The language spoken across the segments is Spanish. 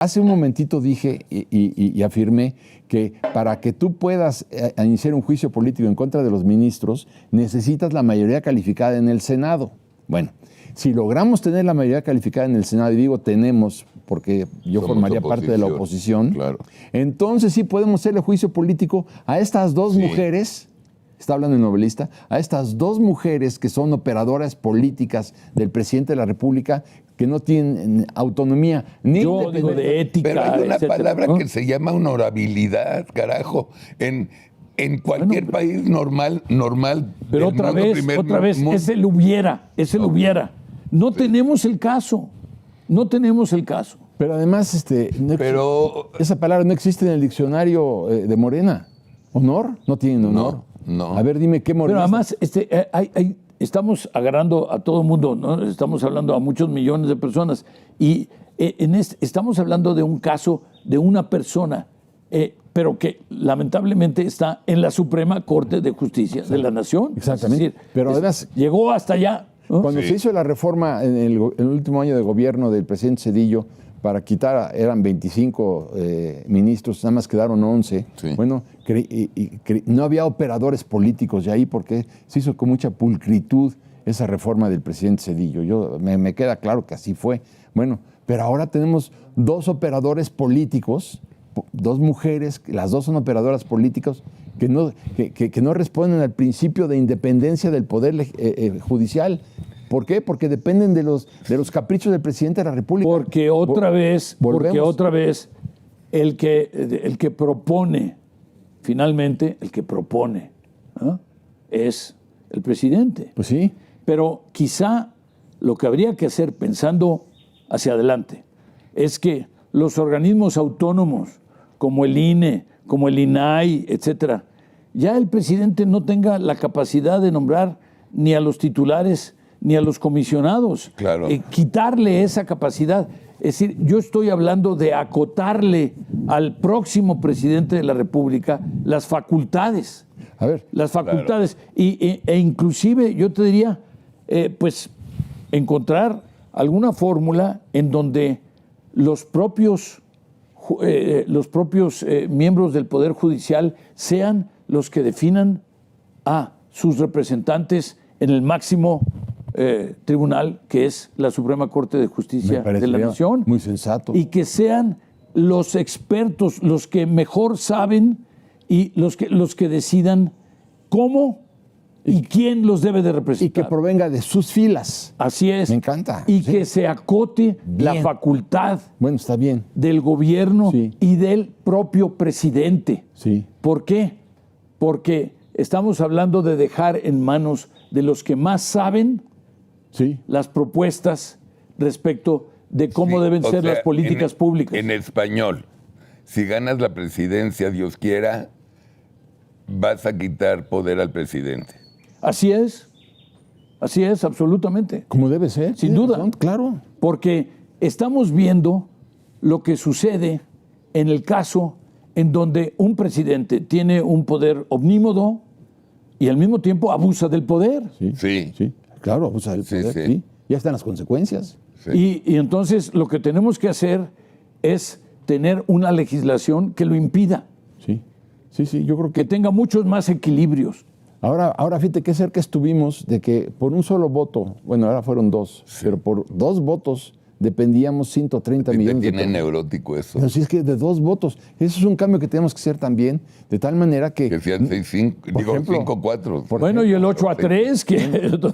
Hace un momentito dije y afirmé que para que tú puedas iniciar un juicio político en contra de los ministros, necesitas la mayoría calificada en el Senado. Bueno, si logramos tener la mayoría calificada en el Senado, y digo tenemos, porque yo formaría parte de la oposición, claro. Entonces sí podemos hacerle juicio político a estas dos mujeres, está hablando el novelista, a estas dos mujeres que son operadoras políticas del presidente de la República, que no tienen autonomía ni yo digo de ética. Pero hay una etcétera, palabra ¿no? que se llama honorabilidad, carajo. En cualquier país normal Pero del otra mundo, vez, mundo. es el hubiera, hubiera. No tenemos el caso, no tenemos el caso. Pero además, esa palabra no existe en el diccionario de Morena. ¿Honor? No tienen honor. No. A ver, dime qué Morena. Pero además, estamos agarrando a todo el mundo, ¿no? Estamos hablando a muchos millones de personas y estamos hablando de un caso de una persona, pero que lamentablemente está en la Suprema Corte de Justicia de la Nación. Exactamente. Es decir, pero además, llegó hasta allá, ¿no? Cuando se hizo la reforma en el último año de gobierno del presidente Zedillo, para quitar, eran 25 ministros, nada más quedaron 11. Sí. Bueno, no había operadores políticos de ahí porque se hizo con mucha pulcritud esa reforma del presidente Zedillo. Me queda claro que así fue. Bueno, pero ahora tenemos dos operadores políticos, dos mujeres, las dos son operadoras políticas que no responden al principio de independencia del poder judicial. ¿Por qué? Porque dependen de los caprichos del presidente de la República. Porque otra vez el que propone, finalmente, el que propone, ¿no? Es el presidente. Pues sí. Pero quizá lo que habría que hacer pensando hacia adelante es que los organismos autónomos como el INE, como el INAI, etcétera, ya el presidente no tenga la capacidad de nombrar ni a los titulares ni a los comisionados. Claro. Quitarle esa capacidad. Es decir, yo estoy hablando de acotarle al próximo presidente de la República las facultades. A ver. Las facultades. Claro. E inclusive yo te diría, pues, encontrar alguna fórmula en donde los propios miembros del Poder Judicial sean los que definan a sus representantes en el máximo tribunal, que es la Suprema Corte de Justicia de la Nación. Muy sensato. Y que sean los expertos, los que mejor saben y los que decidan cómo y quién los debe de representar. Y que provenga de sus filas. Así es. Me encanta. Y que se acote la facultad está bien. del gobierno y del propio presidente. Sí. ¿Por qué? Porque estamos hablando de dejar en manos de los que más saben las propuestas respecto de cómo deben ser las políticas públicas. En español, si ganas la presidencia, Dios quiera, vas a quitar poder al presidente. Así es, absolutamente. Como debe ser. Sin duda. Razón, claro. Porque estamos viendo lo que sucede en el caso en donde un presidente tiene un poder omnímodo y al mismo tiempo abusa del poder. Sí. Claro, abusa del poder. Sí. Ya están las consecuencias. Sí. Y entonces lo que tenemos que hacer es tener una legislación que lo impida. Sí, yo creo que tenga muchos más equilibrios. Ahora fíjate qué cerca estuvimos de que por un solo voto, bueno, ahora fueron dos, pero por 2 votos dependíamos 130 millones de pesos. Tiene neurótico eso. Pero si es que de 2 votos, eso es un cambio que tenemos que hacer también, de tal manera que sean 5-4. Bueno, y el 8-3, que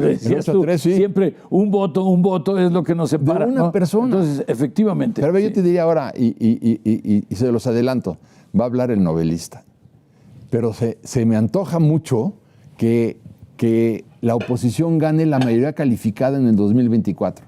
decías tú, siempre un voto es lo que nos separa. De una persona. Entonces, efectivamente. Pero yo te diría ahora, y se los adelanto, va a hablar el novelista. Pero se me antoja mucho que la oposición gane la mayoría calificada en el 2024.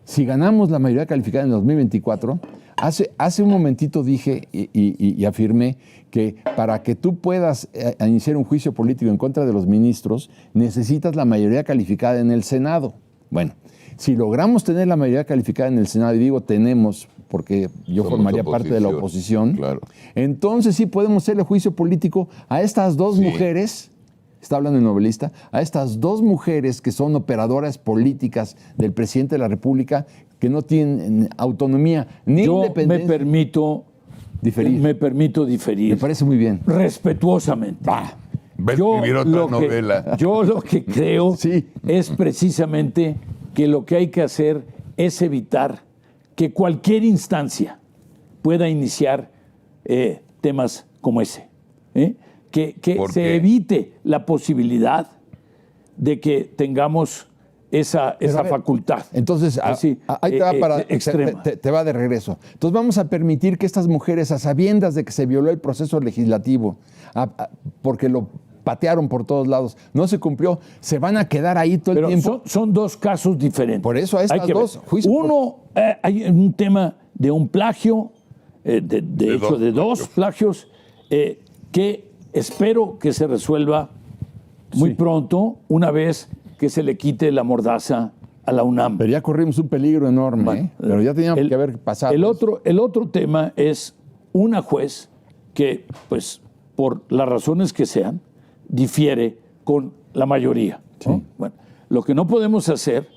Si ganamos la mayoría calificada en el 2024, hace un momentito dije y afirmé que para que tú puedas iniciar un juicio político en contra de los ministros, necesitas la mayoría calificada en el Senado. Bueno, si logramos tener la mayoría calificada en el Senado, y digo tenemos, porque yo formaría parte de la oposición, claro. Entonces sí podemos hacerle juicio político a estas dos mujeres, está hablando el novelista, a estas dos mujeres que son operadoras políticas del presidente de la República, que no tienen autonomía ni independencia. Me permito diferir. Me parece muy bien. Respetuosamente. Va a escribir otra novela. Yo lo que creo Sí. es precisamente que lo que hay que hacer es evitar que cualquier instancia pueda iniciar temas como ese. Que ¿Por se qué? evite la posibilidad de que tengamos esa Pero, a ver, facultad. Entonces, Así, ahí te va para extrema. te va de regreso. Entonces vamos a permitir que estas mujeres, a sabiendas de que se violó el proceso legislativo, porque lo patearon por todos lados, no se cumplió, se van a quedar ahí todo el Pero tiempo. son dos casos diferentes. Por eso a estas Hay que ver. dos juicios. Uno, hay un tema de un plagio, de hecho, de dos plagios, que espero que se resuelva muy Sí. pronto, una vez que se le quite la mordaza a la UNAM. Pero ya corrimos un peligro enorme, Bueno, pero ya teníamos que haber pasado. El otro tema es una juez que, pues, por las razones que sean, difiere con la mayoría, ¿no? Sí. Bueno, lo que no podemos hacer,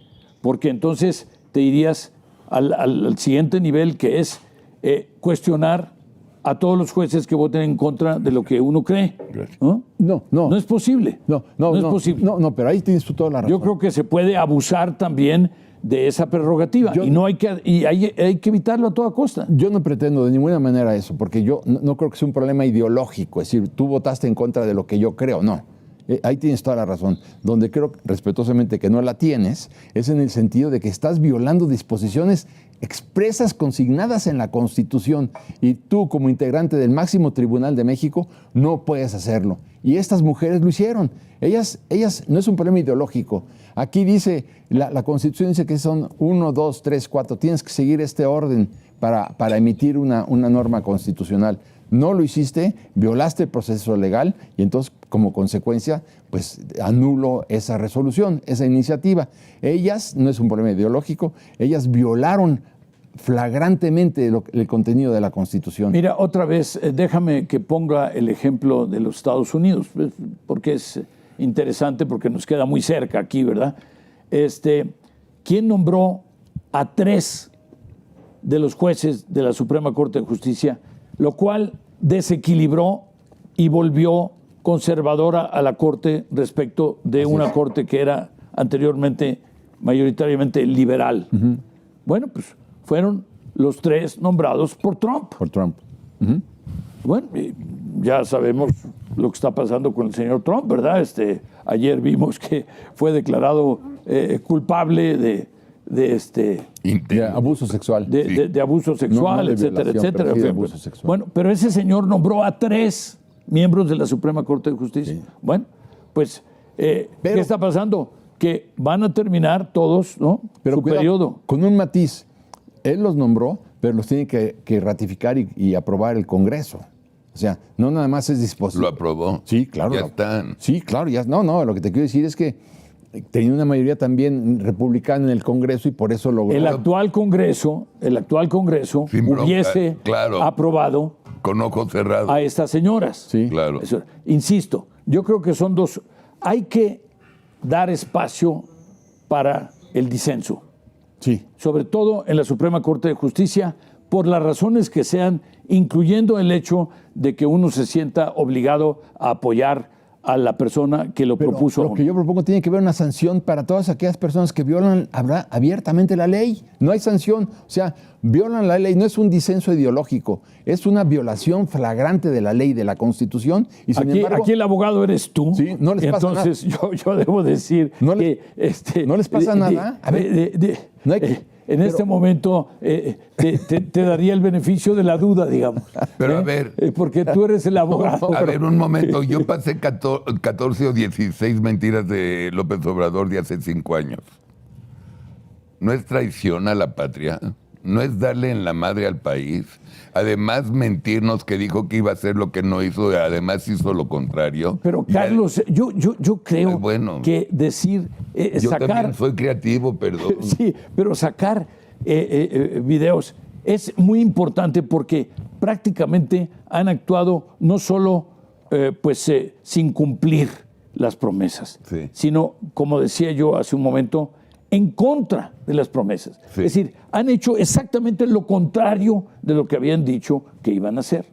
porque entonces te irías al siguiente nivel, que es cuestionar a todos los jueces que voten en contra de lo que uno cree. ¿No? No es posible. No es posible. No, pero ahí tienes tú toda la razón. Yo creo que se puede abusar también de esa prerrogativa hay que evitarlo a toda costa. Yo no pretendo de ninguna manera eso, porque yo no creo que sea un problema ideológico, es decir, tú votaste en contra de lo que yo creo, no. Ahí tienes toda la razón. Donde creo respetuosamente que no la tienes es en el sentido de que estás violando disposiciones expresas consignadas en la Constitución y tú como integrante del máximo tribunal de México no puedes hacerlo. Y estas mujeres lo hicieron. Ellas no es un problema ideológico. Aquí dice, la Constitución dice que son 1, 2, 3, 4. Tienes que seguir este orden para emitir una norma constitucional. No lo hiciste, violaste el proceso legal y entonces, como consecuencia, pues anulo esa resolución, esa iniciativa. Ellas, no es un problema ideológico, ellas violaron flagrantemente el contenido de la Constitución. Mira, otra vez, déjame que ponga el ejemplo de los Estados Unidos, porque es interesante, porque nos queda muy cerca aquí, ¿verdad? ¿Quién nombró a 3 de los jueces de la Suprema Corte de Justicia, lo cual desequilibró y volvió conservadora a la Corte respecto de una Corte que era anteriormente mayoritariamente liberal? Uh-huh. Bueno, pues fueron los 3 nombrados por Trump. Por Trump. Uh-huh. Bueno, ya sabemos lo que está pasando con el señor Trump, ¿verdad? Ayer vimos que fue declarado culpable de abuso sexual. De abuso sexual, no de etcétera, etcétera. Pero sí de abuso sexual. Bueno, pero ese señor nombró a 3 miembros de la Suprema Corte de Justicia. Sí. Bueno, pues, ¿qué está pasando? Que van a terminar todos, ¿no? Pero su periodo. Con un matiz. Él los nombró, pero los tiene que ratificar y aprobar el Congreso. O sea, no nada más es disposición. ¿Lo aprobó? Sí, claro. Ya están. Sí, claro. No, lo que te quiero decir es que tenía una mayoría también republicana en el Congreso y por eso logró. El actual Congreso hubiese aprobado con ojos cerrados a estas señoras. Sí, claro. Insisto, yo creo que son dos. Hay que dar espacio para el disenso. Sí. Sobre todo en la Suprema Corte de Justicia, por las razones que sean, incluyendo el hecho de que uno se sienta obligado a apoyar a la persona que lo propuso. Lo que yo propongo tiene que haber una sanción para todas aquellas personas que violan abiertamente la ley. No hay sanción. O sea, violan la ley. No es un disenso ideológico. Es una violación flagrante de la ley, de la Constitución. Y sin embargo, aquí el abogado eres tú. Sí, no les pasa entonces, nada. Yo debo decir que... ¿No les pasa nada? A ver, en este momento te daría el beneficio de la duda, digamos. Pero a ver... porque tú eres el abogado. A ver, un momento. Yo pasé 14 o 16 mentiras de López Obrador de hace 5 años. ¿No es traición a la patria? ¿No es darle en la madre al país? Además, mentirnos que dijo que iba a hacer lo que no hizo, además hizo lo contrario. Pero, Carlos, yo creo que decir... yo sacar, también soy creativo, perdón. Sí, pero sacar videos es muy importante porque prácticamente han actuado no solo sin cumplir las promesas, Sí. sino, como decía yo hace un momento, en contra de las promesas. Sí. Es decir, han hecho exactamente lo contrario de lo que habían dicho que iban a hacer.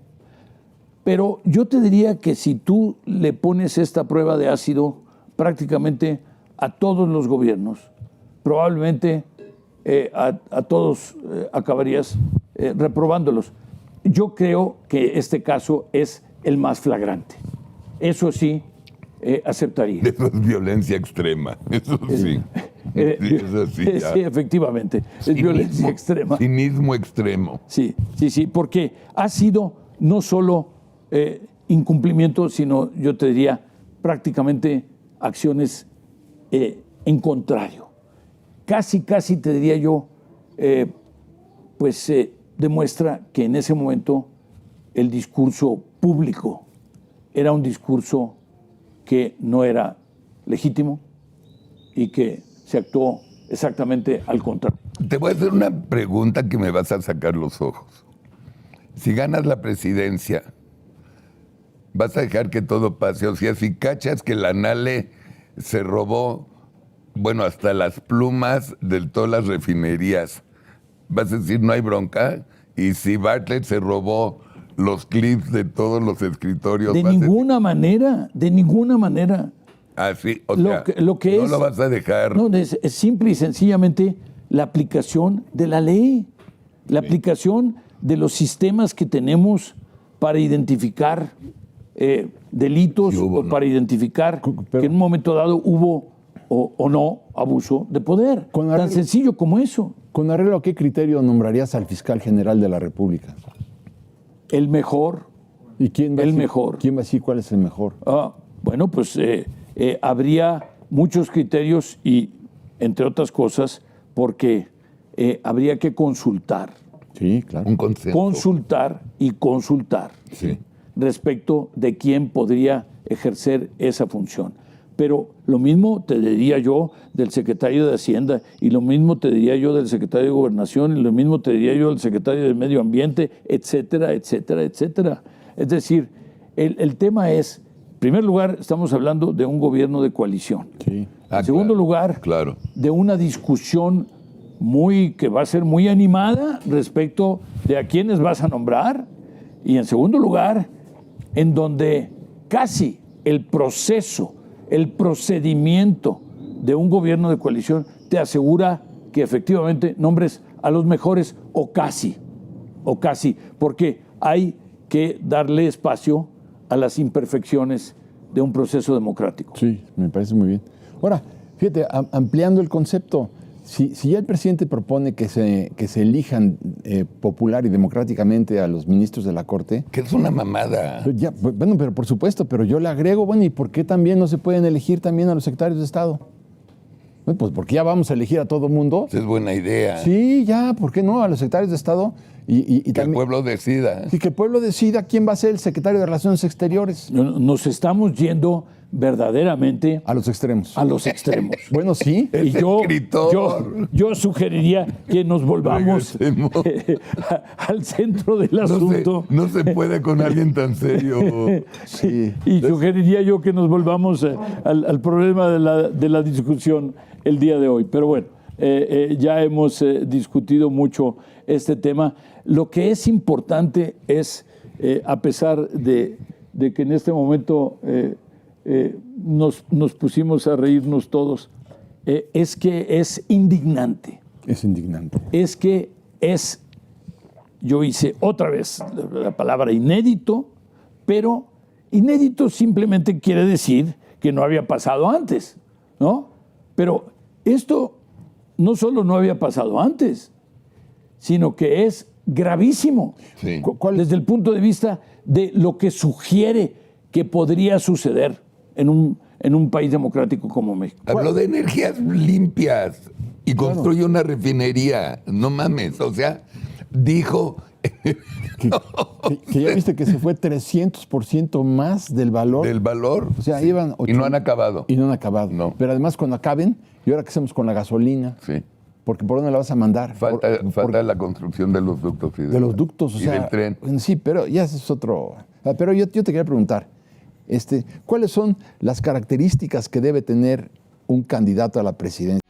Pero yo te diría que si tú le pones esta prueba de ácido prácticamente a todos los gobiernos, probablemente a todos acabarías reprobándolos. Yo creo que este caso es el más flagrante. Eso sí, aceptaría. Eso es violencia extrema. Eso sí. Sí, eso sí, ya. Sí, efectivamente. Es violencia extrema. Cinismo extremo. Sí, porque ha sido no solo incumplimiento, sino yo te diría prácticamente acciones en contrario. Casi te diría yo, demuestra que en ese momento el discurso público era un discurso que no era legítimo y que se actuó exactamente al contrario. Te voy a hacer una pregunta que me vas a sacar los ojos. Si ganas la presidencia, ¿vas a dejar que todo pase? O sea, si cachas que la Nale se robó, bueno, hasta las plumas de todas las refinerías, ¿vas a decir no hay bronca? Y si Bartlett se robó los clips de todos los escritorios... De ninguna manera. Así, o Lo sea, que- lo que no es- lo vas a dejar... No, es simple y sencillamente la aplicación de la ley, la aplicación de los sistemas que tenemos para identificar delitos Sí hubo, o ¿no? para identificar Pero- que en un momento dado hubo o no abuso de poder. Con Tan arreglo- sencillo como eso. ¿Con arreglo a qué criterio nombrarías al fiscal general de la República? El mejor. ¿Y quién va a El decir- mejor. ¿Quién va a decir cuál es el mejor? Bueno, pues habría muchos criterios y, entre otras cosas, porque habría que consultar Sí, claro. Un consenso. consultar Sí. respecto de quién podría ejercer esa función. Pero lo mismo te diría yo del secretario de Hacienda, y lo mismo te diría yo del secretario de Gobernación, y lo mismo te diría yo del secretario de Medio Ambiente, etcétera, etcétera, etcétera. Es decir, el tema es, en primer lugar, estamos hablando de un gobierno de coalición. Sí. En segundo claro, lugar, claro. de una discusión que va a ser muy animada respecto de a quiénes vas a nombrar. Y en segundo lugar, en donde casi el proceso, el procedimiento de un gobierno de coalición te asegura que efectivamente nombres a los mejores o casi, porque hay que darle espacio a las imperfecciones de un proceso democrático. Sí, me parece muy bien. Ahora, fíjate, ampliando el concepto, si ya el presidente propone que se elijan popular y democráticamente a los ministros de la Corte, Que es una mamada. pues ya, bueno, pero por supuesto, pero yo le agrego, bueno, ¿y por qué también no se pueden elegir también a los secretarios de Estado? Bueno, pues porque ya vamos a elegir a todo mundo. Esa es buena idea. Sí, ya, ¿por qué no? A los secretarios de Estado y Que el también... pueblo decida. Y que el pueblo decida quién va a ser el secretario de Relaciones Exteriores. Nos estamos yendo verdaderamente A los extremos. a los extremos. Bueno, sí. Y Es escritor. yo sugeriría que nos volvamos Regresemos. al centro del No asunto. no se puede con alguien tan serio. Sí. Y sugeriría yo que nos volvamos al problema de la discusión el día de hoy. Pero bueno, ya hemos discutido mucho este tema. Lo que es importante es, a pesar de que en este momento nos pusimos a reírnos todos, es que es indignante. Es indignante. Es que yo hice otra vez la palabra inédito, pero inédito simplemente quiere decir que no había pasado antes, ¿no? Pero esto no solo no había pasado antes, sino que es gravísimo. Sí. Desde el punto de vista de lo que sugiere que podría suceder en un país democrático como México. Habló de energías limpias y construye una refinería. No mames. O sea, dijo. Que ya viste que se fue 300% más del valor. Del valor. O sea, iban Y no han acabado. Y no han acabado. No. Pero además cuando acaben, ¿y ahora qué hacemos con la gasolina? Sí. Porque ¿por dónde la vas a mandar? Falta la construcción de los ductos. De los ductos, o y sea. del tren. Sí, pero ya ese es otro. Pero yo te quería preguntar, ¿Cuáles son las características que debe tener un candidato a la presidencia?